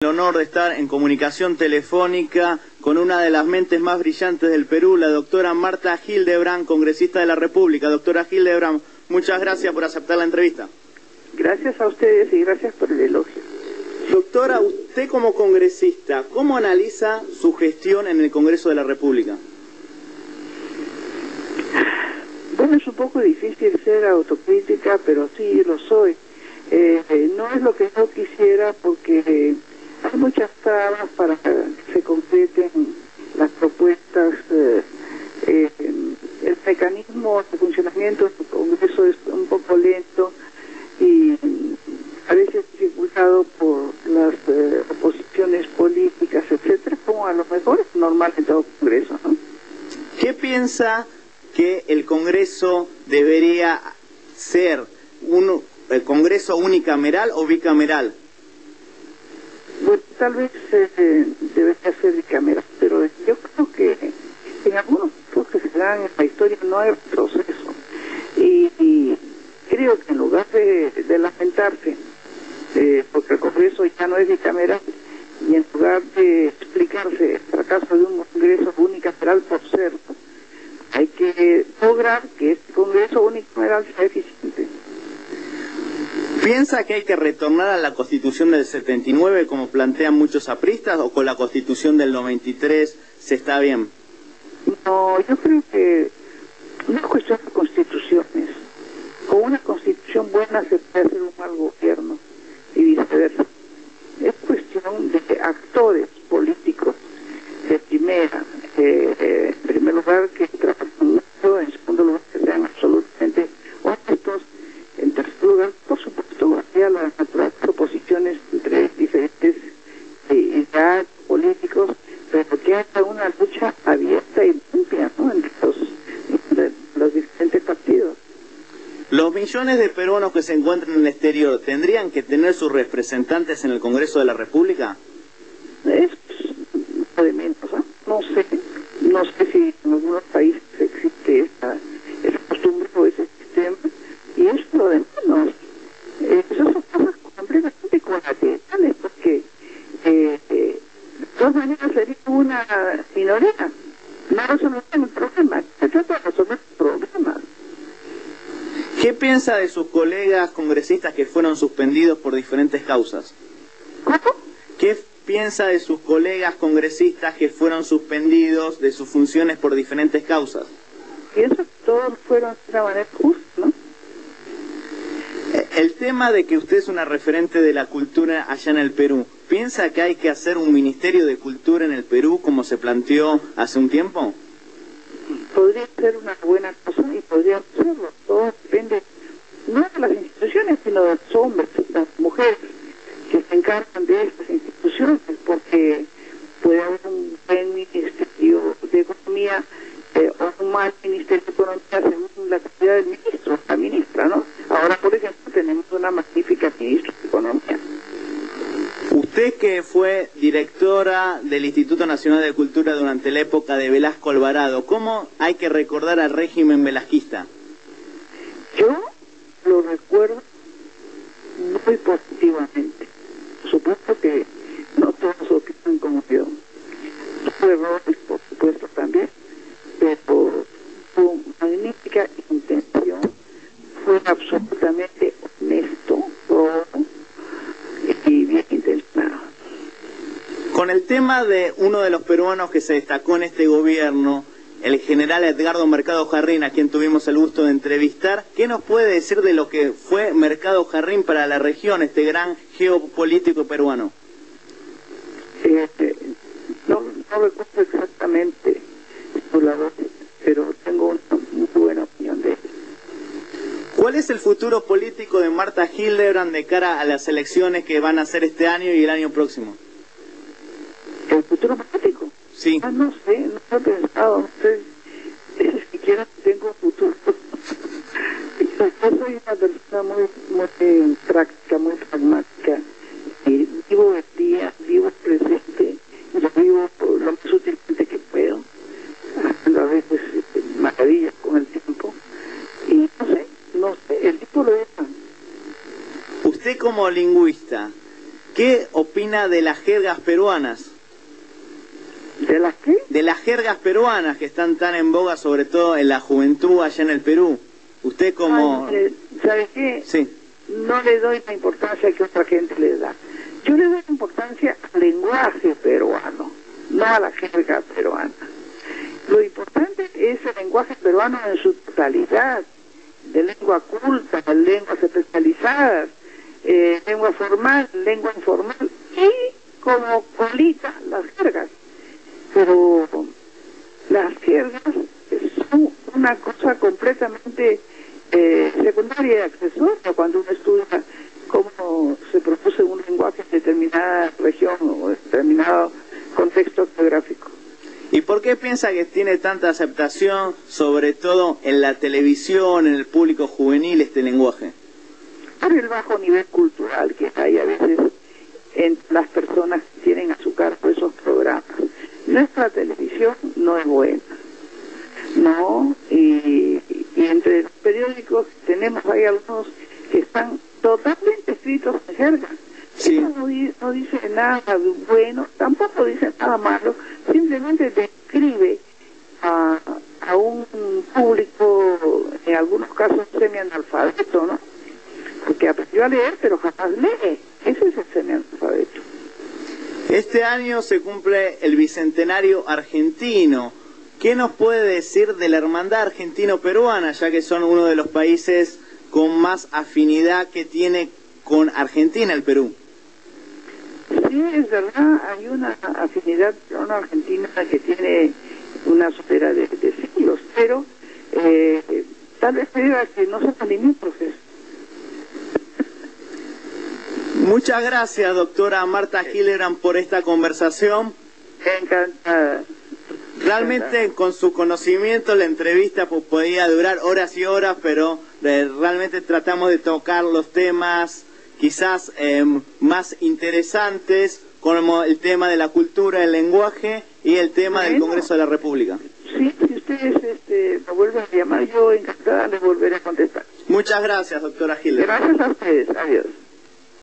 El honor de estar en comunicación telefónica con una de las mentes más brillantes del Perú, la doctora Marta Hildebrand, congresista de la República. Doctora Hildebrand, muchas gracias por aceptar la entrevista. Gracias a ustedes y gracias por el elogio. Doctora, usted como congresista, ¿cómo analiza su gestión en el Congreso de la República? Bueno, es un poco difícil ser autocrítica, pero sí lo soy. No es lo que yo quisiera porque hay muchas trabas para que se concreten las propuestas. El mecanismo de funcionamiento del Congreso es un poco lento y a veces dificultado por las oposiciones políticas, etcétera, como a lo mejor es normal en todo Congreso, ¿no? ¿Qué piensa que el Congreso debería ser? ¿El Congreso unicameral o bicameral? Bueno, tal vez debería ser bicameral, pero yo creo que en algunos casos que se dan en la historia no hay proceso. Y creo que en lugar de lamentarse, porque el Congreso ya no es bicameral, y en lugar de explicarse el fracaso de un Congreso unicameral por ser, hay que lograr que este Congreso unicameral sea eficiente. ¿Piensa que hay que retornar a la Constitución del 79 como plantean muchos apristas o con la Constitución del 93 se está bien? No, yo creo que no es cuestión de constituciones. Con una constitución buena se puede hacer un mal gobierno y viceversa. Es cuestión de actores políticos de primera, en primer lugar que trabajen mucho, en segundo lugar que sean absolutamente honestos, en tercer lugar, por supuesto, haya las naturales oposiciones entre diferentes ideales políticos, pero que haya una lucha abierta y limpia, ¿no?, entre los diferentes partidos. ¿Los millones de peruanos que se encuentran en el exterior tendrían que tener sus representantes en el Congreso de la República? Es lo de menos, ¿eh? No sé si en algunos países existe esa costumbre o ese sistema, y es lo de menos. Esas son cosas completamente colaterales, porque de todas maneras sería una minoría. No resolverían el problema. Se trata de resolver problemas. ¿Qué piensa de sus colegas congresistas que fueron suspendidos por diferentes causas? ¿Cómo? ¿Qué piensa de sus colegas congresistas que fueron suspendidos de sus funciones por diferentes causas? Pienso que todos fueron de una manera justa, ¿no? El tema de que usted es una referente de la cultura allá en el Perú, ¿piensa que hay que hacer un Ministerio de Cultura en el Perú como se planteó hace un tiempo? Podría ser una buena cosa y podría hacerlo. Todo depende, no de las instituciones, sino de los hombres, las mujeres que se encargan de estas instituciones, porque puede haber un buen Ministerio de Economía o un mal Ministerio de Economía según la calidad del ministro, la ministra, ¿no? Ahora, por ejemplo, tenemos una magnífica ministra de Economía. Usted que fue directora del Instituto Nacional de Cultura durante la época de Velasco Alvarado, ¿cómo hay que recordar al régimen velasquista? Yo lo recuerdo muy positivamente. Supuesto que no todos opinan como yo. Tuve errores, por supuesto, también, pero su magnífica intención fue absolutamente honesto, todo, y bien intencionado. Con el tema de uno de los peruanos que se destacó en este gobierno, el general Edgardo Mercado Jarrín, a quien tuvimos el gusto de entrevistar, ¿qué nos puede decir de lo que fue Mercado Jarrín para la región, este gran geopolítico peruano? No recuerdo exactamente su labor, pero tengo una muy buena opinión de él. ¿Cuál es el futuro político de Marta Hildebrand de cara a las elecciones que van a ser este año y el año próximo? ¿El futuro político? Sí. No sé, no he pensado, no sé si siquiera tengo futuro. Yo soy una persona muy práctica, muy pragmática, y vivo el día, vivo el presente, yo vivo lo más útilmente que puedo, haciendo a veces maravillas con el tiempo, y no sé, el tiempo lo deja. Usted como lingüista, ¿qué opina opina de las jergas peruanas? ¿De las qué? De las jergas peruanas que están tan en boga, sobre todo en la juventud allá en el Perú. Usted como... Ay, ¿sabe qué? Sí. No le doy la importancia que otra gente le da. Yo le doy importancia al lenguaje peruano, no a la jerga peruana. Lo importante es el lenguaje peruano en su totalidad, de lengua culta, de lenguas especializadas, lengua formal, lengua informal y como colita las jergas. Pero las jergas son una cosa completamente secundaria y accesoria cuando uno estudia cómo se produce un lenguaje en determinada región o determinado contexto geográfico. ¿Y por qué piensa que tiene tanta aceptación, sobre todo en la televisión, en el público juvenil, este lenguaje? Por el bajo nivel cultural que hay a veces en las personas que tienen a su cargo esos programas. Nuestra televisión no es buena, ¿no? Y entre los periódicos tenemos ahí algunos que están totalmente escritos en jerga. Sí. Eso no dice nada de bueno, tampoco dice nada malo, simplemente describe a un público, en algunos casos semianalfabeto, ¿no? Porque aprendió a leer, pero jamás lee. Ese es el semianalfabeto. Este año se cumple el bicentenario argentino. ¿Qué nos puede decir de la hermandad argentino-peruana, ya que son uno de los países con más afinidad que tiene con Argentina el Perú? Sí, es verdad, hay una afinidad peruano-argentina que tiene una supera de siglos, pero tal vez se diga que no son limítrofes. Muchas gracias, doctora Marta Hildebrand, por esta conversación. Encantada. Realmente con su conocimiento la entrevista podía durar horas y horas, pero realmente tratamos de tocar los temas quizás más interesantes, como el tema de la cultura, el lenguaje y el tema del Congreso de la República. Sí, si ustedes me vuelven a llamar, yo encantada les volveré a contestar. Muchas gracias, doctora Hildebrand. Gracias a ustedes, adiós.